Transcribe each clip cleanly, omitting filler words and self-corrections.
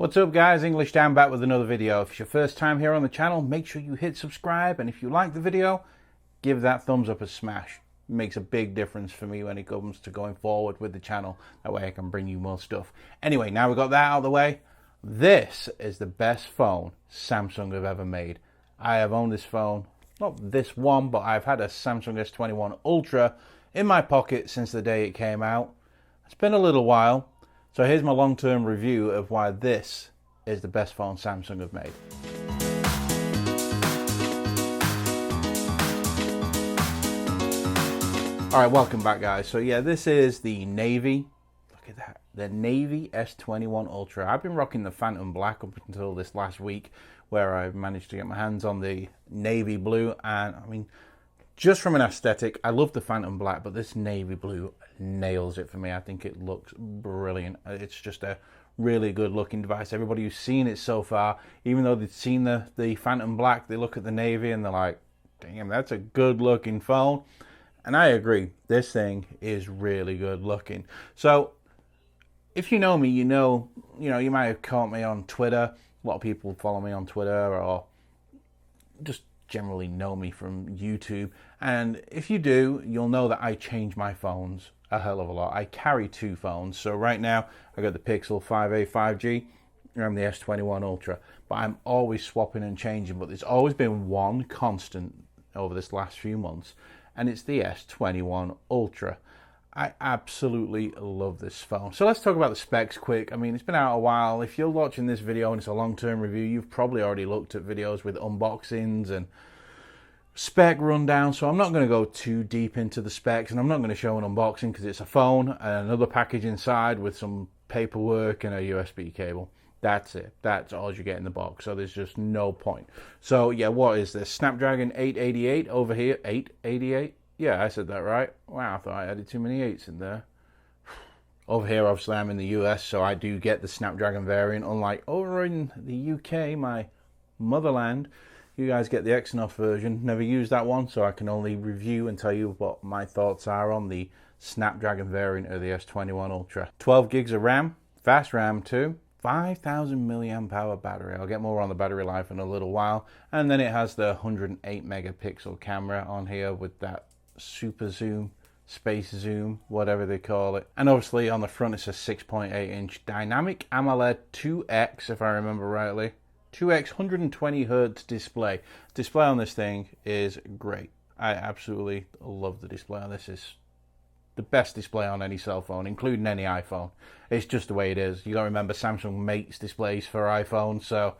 What's up guys, English Dan back with another video. If it's your first time here on the channel, make sure you hit subscribe, and if you like the video, give that thumbs up a smash. It makes a big difference for me when it comes to going forward with the channel. That way I can bring you more stuff. Anyway, now we've got that out of the way, this is the best phone Samsung have ever made. I have owned this phone, not this one, but I've had a Samsung S21 Ultra in my pocket since the day it came out. It's been a little while. So here's my long-term review of why this is the best phone Samsung have made. Alright, welcome back guys. So yeah, this is the navy, look at that, the navy S21 Ultra. I've been rocking the Phantom Black up until this last week, where I managed to get my hands on the navy blue, and I mean, just from an aesthetic, I love the Phantom Black, but this navy blue nails it for me. I think it looks brilliant. It's just a really good looking device. Everybody who's seen it so far, even though they've seen the Phantom Black, they look at the navy and they're like, damn, that's a good looking phone. And I agree, this thing is really good looking. So if you know me, you know, you might have caught me on Twitter. A lot of people follow me on Twitter or just generally know me from YouTube, and if you do, you'll know that I change my phones a hell of a lot. I carry two phones, so right now I got the Pixel 5a 5G and the S21 Ultra, but I'm always swapping and changing. But there's always been one constant over this last few months, and it's the S21 Ultra. I absolutely love this phone. So let's talk about the specs quick. I mean, it's been out a while. If you're watching this video and it's a long-term review, you've probably already looked at videos with unboxings and spec rundown. So I'm not going to go too deep into the specs, and I'm not going to show an unboxing because it's a phone and another package inside with some paperwork and a USB cable. That's it. That's all you get in the box. So there's just no point. So yeah, what is this? Snapdragon 888 over here. 888? Yeah, I said that right. Wow, I thought I added too many 8s in there. Over here, obviously, I'm in the US, so I do get the Snapdragon variant. Unlike over in the UK, my motherland, you guys get the Exynos version. Never used that one, so I can only review and tell you what my thoughts are on the Snapdragon variant of the S21 Ultra. 12 gigs of RAM, fast RAM too. 5,000 milliamp hour battery. I'll get more on the battery life in a little while. And then it has the 108 megapixel camera on here with that super zoom, space zoom, whatever they call it. And obviously on the front it's a 6.8 inch dynamic AMOLED 2X, if I remember rightly. 2X 120 hertz display. Display on this thing is great. I absolutely love the display on this. It's the best display on any cell phone, including any iPhone. It's just the way it is. You gotta remember, Samsung makes displays for iPhone, so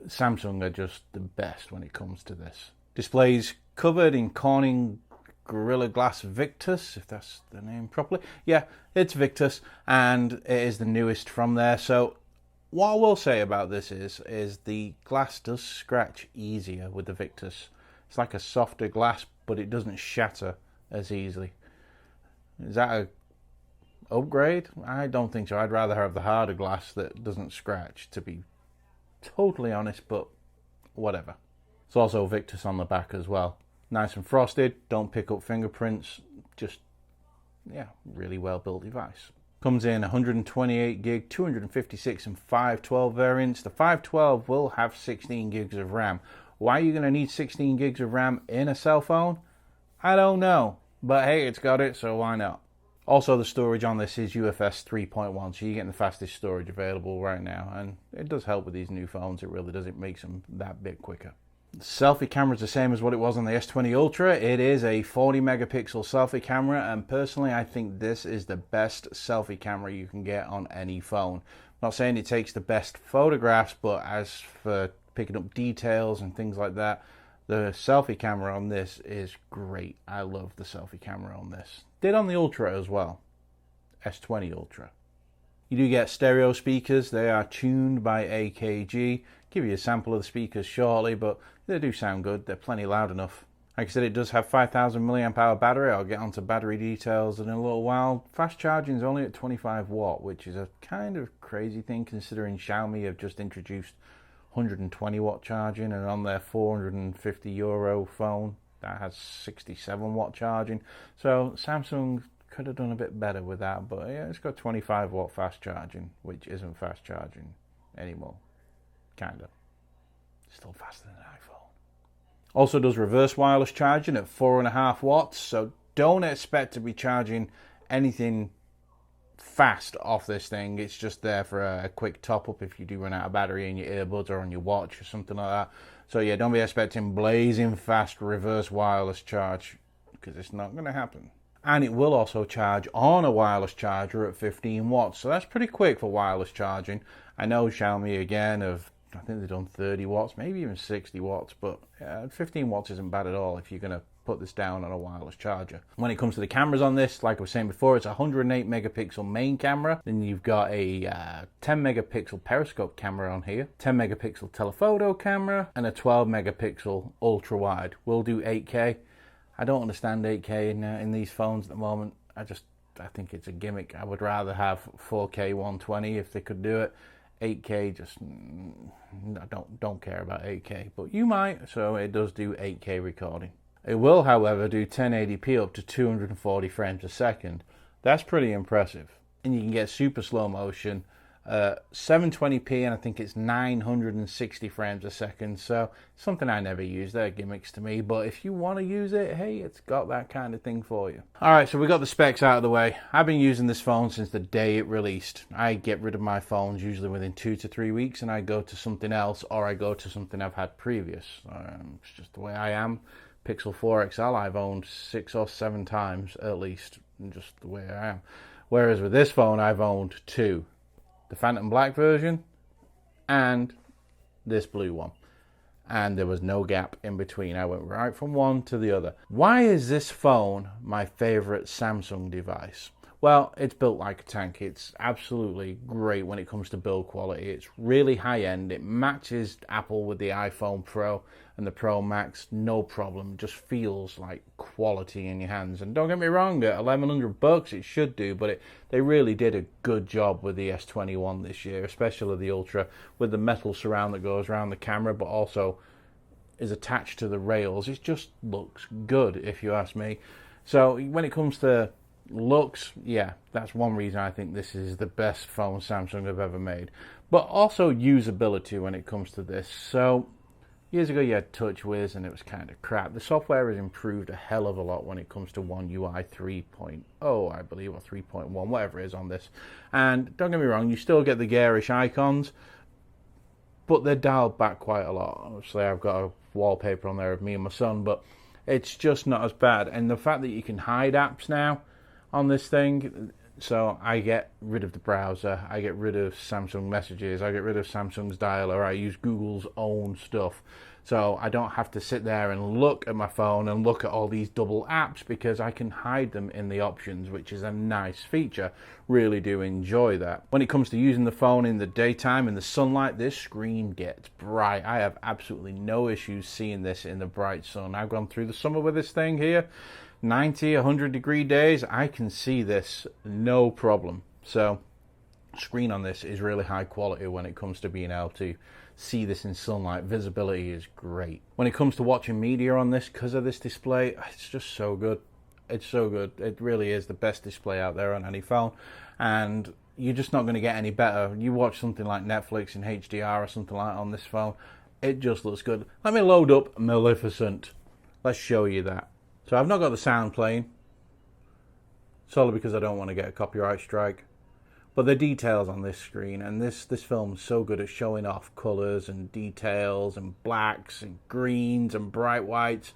Samsung are just the best when it comes to this. Displays covered in Corning Gorilla Glass Victus, if that's the name properly. Yeah, it's Victus, and it is the newest from there. So what I will say about this is the glass does scratch easier with the Victus. It's like a softer glass, but it doesn't shatter as easily. Is that a upgrade? I don't think so. I'd rather have the harder glass that doesn't scratch, to be totally honest, but whatever. It's also Victus on the back as well. Nice and frosted, don't pick up fingerprints. Just, yeah, really well built device. Comes in 128 gig, 256 and 512 variants. The 512 will have 16 gigs of RAM. Why are you going to need 16 gigs of RAM in a cell phone? I don't know. But hey, it's got it, so why not? Also, the storage on this is UFS 3.1, so you're getting the fastest storage available right now. And it does help with these new phones. It really does. It makes them that bit quicker. The selfie camera is the same as what it was on the S20 Ultra. It is a 40 megapixel selfie camera, and personally I think this is the best selfie camera you can get on any phone. I'm not saying it takes the best photographs, but as for picking up details and things like that, the selfie camera on this is great. I love the selfie camera on this. Did on the Ultra as well. S20 Ultra. You do get stereo speakers. They are tuned by AKG. Give you a sample of the speakers shortly, but they do sound good. They're plenty loud enough. Like I said, it does have 5,000 milliamp hour battery. I'll get onto battery details in a little while. Fast charging is only at 25 watt, which is a kind of crazy thing considering Xiaomi have just introduced 120 watt charging, and on their €450 phone that has 67 watt charging. So Samsung Could have done a bit better with that, but yeah, it's got 25 watt fast charging, which isn't fast charging anymore. Kinda. Still faster than an iPhone. Also does reverse wireless charging at 4.5 watts, so don't expect to be charging anything fast off this thing. It's just there for a quick top up if you do run out of battery in your earbuds or on your watch or something like that. So yeah, don't be expecting blazing fast reverse wireless charge, because it's not going to happen. And it will also charge on a wireless charger at 15 watts. So that's pretty quick for wireless charging. I know Xiaomi again I think they've done 30 watts, maybe even 60 watts, but 15 watts isn't bad at all if you're going to put this down on a wireless charger. When it comes to the cameras on this, like I was saying before, it's a 108 megapixel main camera. Then you've got a 10 megapixel periscope camera on here, 10 megapixel telephoto camera, and a 12 megapixel ultra wide. Will do 8K. I don't understand 8K in these phones at the moment. I think it's a gimmick. I would rather have 4K 120 if they could do it. 8K, just don't care about 8K, but you might. So it does do 8K recording. It will, however, do 1080p up to 240 frames a second. That's pretty impressive. And you can get super slow motion, 720p, and I think it's 960 frames a second. So something I never use. They're gimmicks to me, but if you want to use it, hey, it's got that kind of thing for you. All right, so we got the specs out of the way. I've been using this phone since the day it released. I get rid of my phones usually within 2 to 3 weeks, and I go to something else, or I go to something I've had previous. It's just the way I am. Pixel 4 XL I've owned 6 or 7 times at least, just the way I am. Whereas with this phone I've owned 2. The Phantom Black version and this blue one. And there was no gap in between. I went right from one to the other. Why is this phone my favorite Samsung device? Well, it's built like a tank. It's absolutely great when it comes to build quality. It's really high end. It matches Apple with the iPhone Pro and the Pro Max, no problem. It just feels like quality in your hands. And don't get me wrong, at $1,100 it should do, but they really did a good job with the S21 this year, especially the Ultra, with the metal surround that goes around the camera, but also is attached to the rails. It just looks good, if you ask me. So when it comes to looks, yeah, that's one reason I think this is the best phone Samsung have ever made. But also usability when it comes to this. So years ago you had TouchWiz and it was kind of crap. The software has improved a hell of a lot when it comes to One UI 3.0, I believe, or 3.1, whatever it is on this. And don't get me wrong, you still get the garish icons, but they're dialed back quite a lot. Obviously I've got a wallpaper on there of me and my son, but it's just not as bad. And the fact that you can hide apps now on this thing, so I get rid of the browser, I get rid of Samsung Messages, I get rid of Samsung's dialer, I use Google's own stuff. So I don't have to sit there and look at my phone and look at all these double apps, because I can hide them in the options, which is a nice feature. Really do enjoy that. When it comes to using the phone in the daytime, in the sunlight, this screen gets bright. I have absolutely no issues seeing this in the bright sun. I've gone through the summer with this thing here. 90, 100 degree days, I can see this no problem. So screen on this is really high quality when it comes to being able to see this in sunlight. Visibility is great. When it comes to watching media on this, because of this display, it's just so good. It's so good. It really is the best display out there on any phone, and you're just not going to get any better. You watch something like Netflix in HDR or something like that on this phone, it just looks good. Let me load up Maleficent. Let's show you that. So I've not got the sound playing, solely because I don't want to get a copyright strike. But the details on this screen, and this film is so good at showing off colours and details and blacks and greens and bright whites.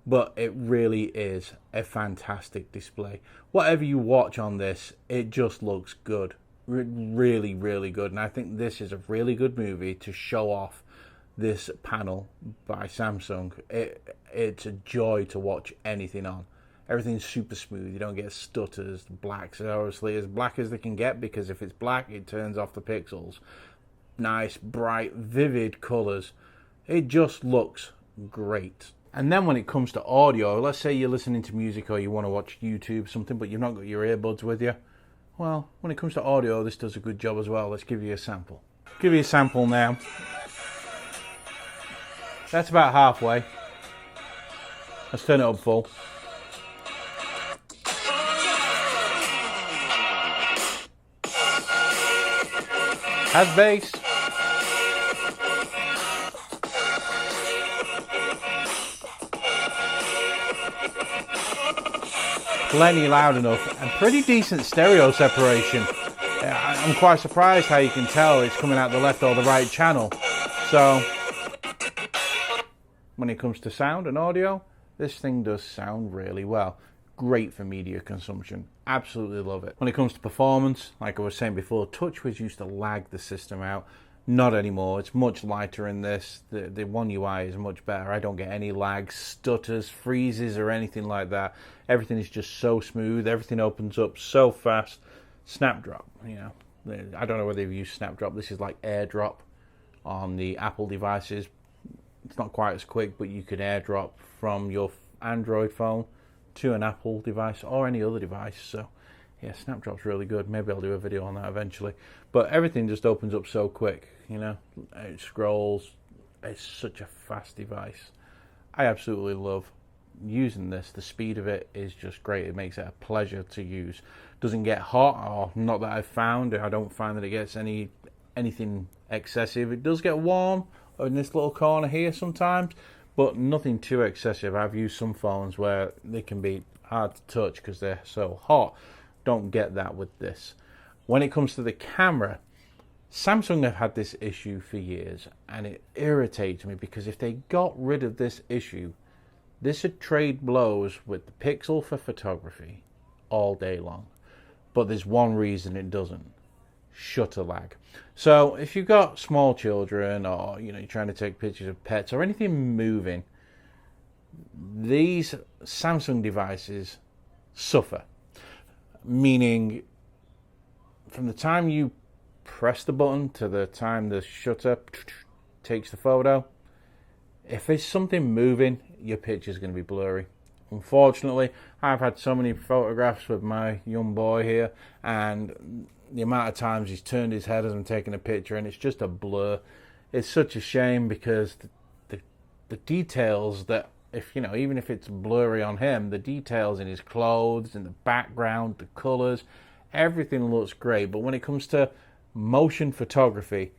But it really is a fantastic display. Whatever you watch on this, it just looks good. Really, really good. And I think this is a really good movie to show off this panel by Samsung. It's a joy to watch anything on. Everything's super smooth. You don't get stutters. The blacks are obviously as black as they can get, because if it's black, it turns off the pixels. Nice, bright, vivid colours. It just looks great. And then when it comes to audio, let's say you're listening to music or you want to watch YouTube, something, but you've not got your earbuds with you. Well, when it comes to audio, this does a good job as well. Let's give you a sample. Give you a sample now. That's about halfway. Let's turn it up full. Has bass. Plenty loud enough and pretty decent stereo separation. I'm quite surprised how you can tell it's coming out the left or the right channel. So when it comes to sound and audio, this thing does sound really well. Great for media consumption. Absolutely love it. When it comes to performance, like I was saying before, TouchWiz used to lag the system out. Not anymore. It's much lighter in this. The One UI is much better. I don't get any lag, stutters, freezes, or anything like that. Everything is just so smooth. Everything opens up so fast. Snapdrop, you know. I don't know whether you've used Snapdrop. This is like AirDrop on the Apple devices. It's not quite as quick, but you can AirDrop from your Android phone to an Apple device or any other device. So yeah, Snapdrop's really good. Maybe I'll do a video on that eventually. But everything just opens up so quick, you know. It scrolls. It's such a fast device. I absolutely love using this. The speed of it is just great. It makes it a pleasure to use. Doesn't get hot, or not that I've found. I don't find that it gets anything excessive. It does get warm in this little corner here sometimes, but nothing too excessive. I've used some phones where they can be hard to touch because they're so hot. Don't get that with this. When it comes to the camera, Samsung have had this issue for years, and it irritates me because if they got rid of this issue, this would trade blows with the Pixel for photography all day long. But there's one reason it doesn't: shutter lag. So if you've got small children, or you're trying to take pictures of pets or anything moving, these Samsung devices suffer. Meaning, from the time you press the button to the time the shutter takes the photo, if there's something moving, your picture's going to be blurry. Unfortunately, I've had so many photographs with my young boy here, and the amount of times he's turned his head as I'm taking a picture and it's just a blur. It's such a shame because the details that, even if it's blurry on him, the details in his clothes, in the background, the colors, everything looks great. But when it comes to motion photography,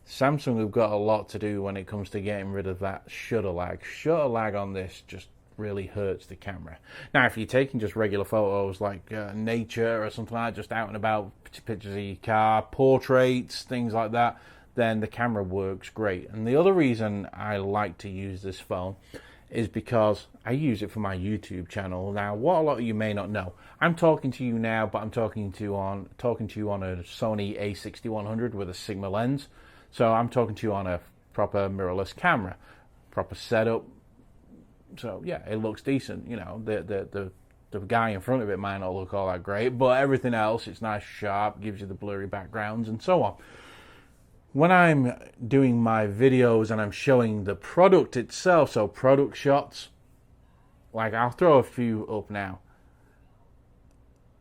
Samsung have got a lot to do when it comes to getting rid of that shutter lag. Shutter lag on this just really hurts the camera. Now, if you're taking just regular photos like nature or something like that, just out and about, pictures of your car, portraits, things like that, then the camera works great. And the other reason I like to use this phone is because I use it for my YouTube channel. Now, what a lot of you may not know, I'm talking to you now, but I'm talking to you on a Sony a6100 with a Sigma lens. So I'm talking to you on a proper mirrorless camera, proper setup. So yeah, it looks decent. The guy in front of it might not look all that great, but everything else, it's nice, sharp, gives you the blurry backgrounds and so on. When I'm doing my videos and I'm showing the product itself, so product shots, like I'll throw a few up now.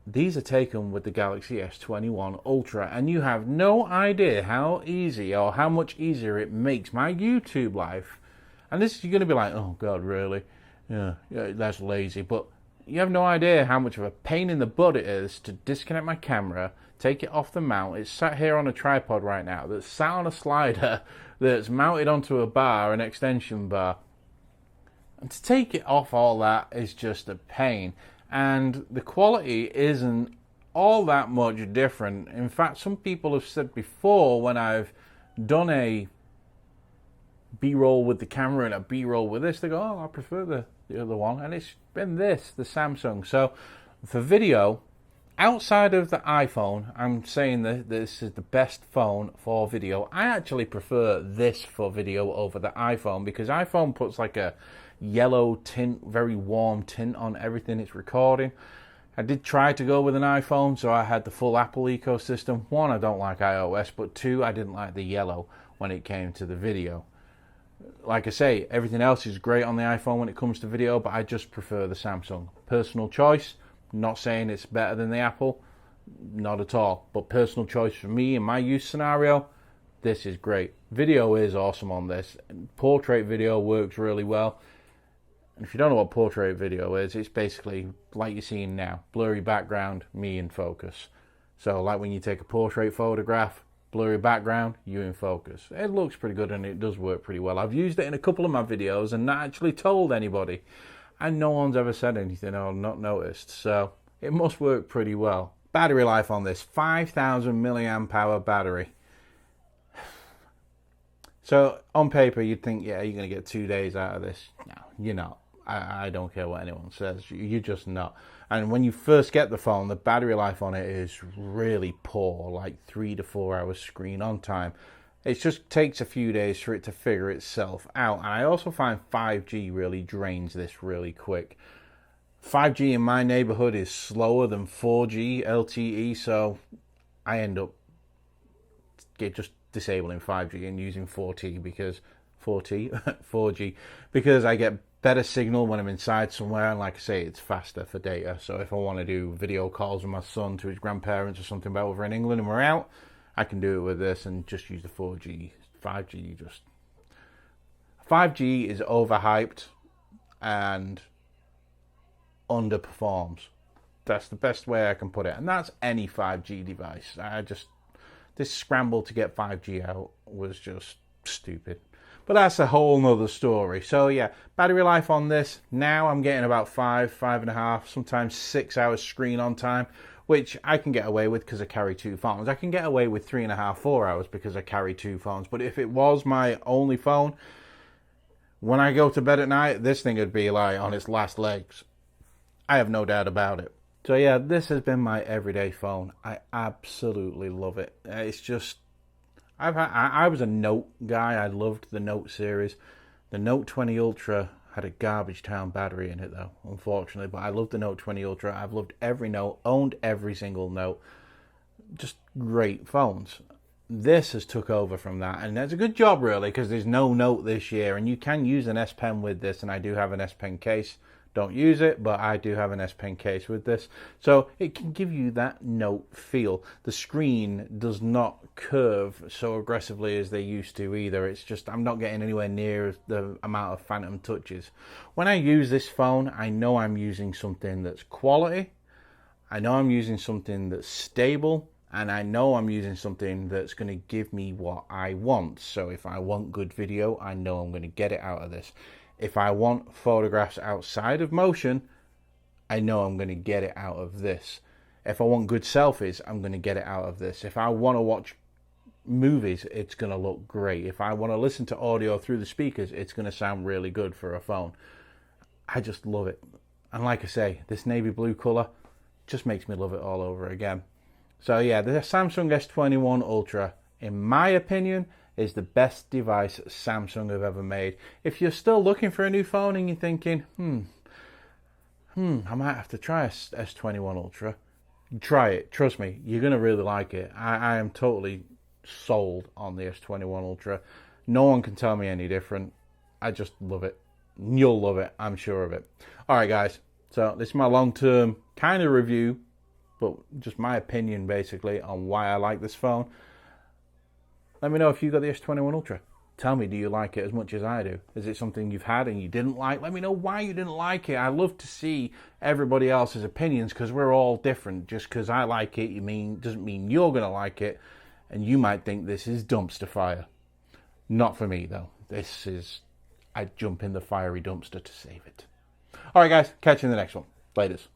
These are taken with the Galaxy S21 Ultra, and you have no idea how easy or how much easier it makes my YouTube life. And this, you're going to be like, oh God, really? Yeah, that's lazy. But you have no idea how much of a pain in the butt it is to disconnect my camera, take it off the mount. It's sat here on a tripod right now that's sat on a slider that's mounted onto a bar, an extension bar. And to take it off all that is just a pain. And the quality isn't all that much different. In fact, some people have said before, when I've done a B-roll with the camera and a B-roll with this, they go, oh, I prefer the other one. And it's been the Samsung. So for video, outside of the iPhone, I'm saying that this is the best phone for video. I actually prefer this for video over the iPhone, because iPhone puts like a yellow tint, very warm tint on everything it's recording. I did try to go with an iPhone, so I had the full Apple ecosystem. One, I don't like iOS, but two, I didn't like the yellow when it came to the video. Like I say, everything else is great on the iPhone when it comes to video, but I just prefer the Samsung. Personal choice, not saying it's better than the Apple, not at all, but personal choice for me in my use scenario, this is great. Video is awesome on this. Portrait video works really well. And if you don't know what portrait video is, it's basically like you're seeing now. Blurry background, me in focus. So like when you take a portrait photograph, blurry background, you in focus. It looks pretty good and it does work pretty well. I've used it in a couple of my videos and not actually told anybody. And no one's ever said anything or not noticed. So it must work pretty well. Battery life on this, 5,000 milliamp hour battery. So on paper, you'd think, yeah, you're going to get 2 days out of this. No, you're not. I don't care what anyone says. You're just not. And when you first get the phone, the battery life on it is really poor, like 3 to 4 hours screen on time. It just takes a few days for it to figure itself out. And I also find 5G really drains this really quick. 5G in my neighborhood is slower than 4G LTE, so I end up just disabling 5G and using 4G because 4G because I get better signal when I'm inside somewhere, and like I say, it's faster for data. So if I want to do video calls with my son to his grandparents or something about over in England and we're out, I can do it with this and just use the 4G. 5G is overhyped and underperforms. That's the best way I can put it, and that's any 5G device. This scramble to get 5G out was just stupid. But that's a whole nother story. So yeah, battery life on this, now I'm getting about 5.5, sometimes 6 hours screen on time, which I can get away with because I carry 2 phones. I can get away with 3.5, 4 hours because I carry 2 phones. But if it was my only phone, when I go to bed at night, this thing would be like on its last legs. I have no doubt about it. So yeah, this has been my everyday phone. I absolutely love it. It's just, I was a Note guy. I loved the Note series. The Note 20 Ultra had a garbage town battery in it though, unfortunately. But I loved the Note 20 Ultra. I've loved every Note, owned every single Note. Just great phones. This has took over from that, and that's a good job really, because there's no Note this year, and you can use an S Pen with this, and I do have an S Pen case. Don't use it, but I do have an S Pen case with this, so it can give you that Note feel. The screen does not curve so aggressively as they used to either. It's just, I'm not getting anywhere near the amount of phantom touches. When I use this phone, I know I'm using something that's quality, I know I'm using something that's stable, and I know I'm using something that's going to give me what I want. So if I want good video, I know I'm going to get it out of this. If I want photographs outside of motion, I know I'm going to get it out of this. If I want good selfies, I'm going to get it out of this. If I want to watch movies, it's going to look great. If I want to listen to audio through the speakers, it's going to sound really good for a phone. I just love it. And like I say, this navy blue color just makes me love it all over again. So yeah, the Samsung S21 Ultra, in my opinion, is the best device Samsung have ever made. If you're still looking for a new phone and you're thinking, I might have to try a S21 Ultra, try it. Trust me, you're going to really like it. I am totally sold on the S21 Ultra. No one can tell me any different. I just love it. You'll love it, I'm sure of it. Alright guys, so this is my long-term kind of review, but just my opinion basically on why I like this phone. Let me know if you got the S21 Ultra. Tell me, do you like it as much as I do? Is it something you've had and you didn't like? Let me know why you didn't like it. I love to see everybody else's opinions because we're all different. Just because I like it, doesn't mean you're going to like it. And you might think this is dumpster fire. Not for me, though. This is, I'd jump in the fiery dumpster to save it. All right, guys. Catch you in the next one. Laters.